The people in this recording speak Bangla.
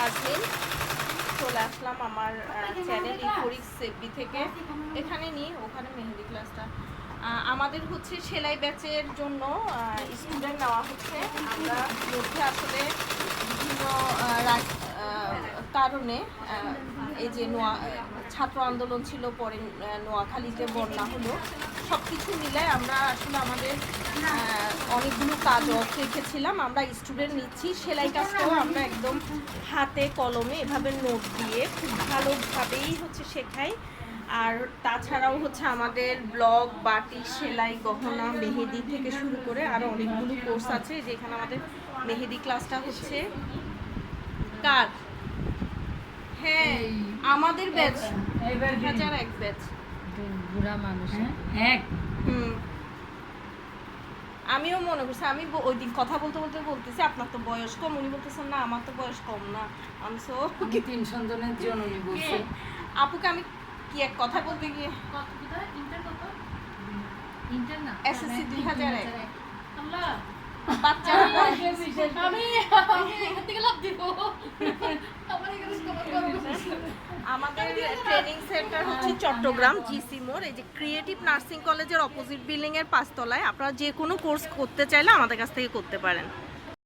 নাজমিন, চলে আসলাম আমার চ্যানেল ইফোরিক্স সেফবি থেকে। এখানে নিয়ে ওখানে মেহেদি ক্লাসটা আমাদের হচ্ছে সেলাই ব্যাচের জন্য স্টুডেন্ট নেওয়া হচ্ছে। আমরা মধ্যে আসলে বিভিন্ন কারণে এই যে ছাত্র আন্দোলন ছিল, পরে নোয়াখালীতে বন্যা হলো, সব কিছু মিলায় আমরা আসলে আমাদের অনেকগুলো কাজ অফ রেখেছিলাম। আমরা স্টুডেন্ট নিচ্ছি, সেলাই কাজটাও আমরা একদম হাতে কলমে এভাবে নোট দিয়ে খুব ভালোভাবেই হচ্ছে শেখাই। আর তাছাড়াও হচ্ছে আমাদের ব্লগ, বাটি, সেলাই, গহনা, মেহেদি থেকে শুরু করে আরও অনেকগুলো কোর্স আছে। যেখানে আমাদের মেহেদি ক্লাসটা হচ্ছে কার, হ্যাঁ আমাদের ব্যাচ 2001 ব্যাচ। বুড়া মানুষ আমিও মনে করছি, আমি ওই দিন কথা বলতে বলতে বলতেছি আপনার তো বয়স কম, উনি বলতেছেন না আমার তো বয়স কম না। আমি সো তিন সন্তানের জন্য উনি বলছে। আপুকে আমি কি এক কথা বলতে গিয়ে এসএসসি 2001 বাচ্চারা আমাদের ট্রেনিং সেন্টার হচ্ছে চট্টগ্রাম জিসি মোড়, এই যে ক্রিয়েটিভ নার্সিং কলেজের অপোজিট বিল্ডিং এর 5 তলায়। আপনারা যে কোনো কোর্স করতে চাইলে আমাদের কাছ থেকে করতে পারেন।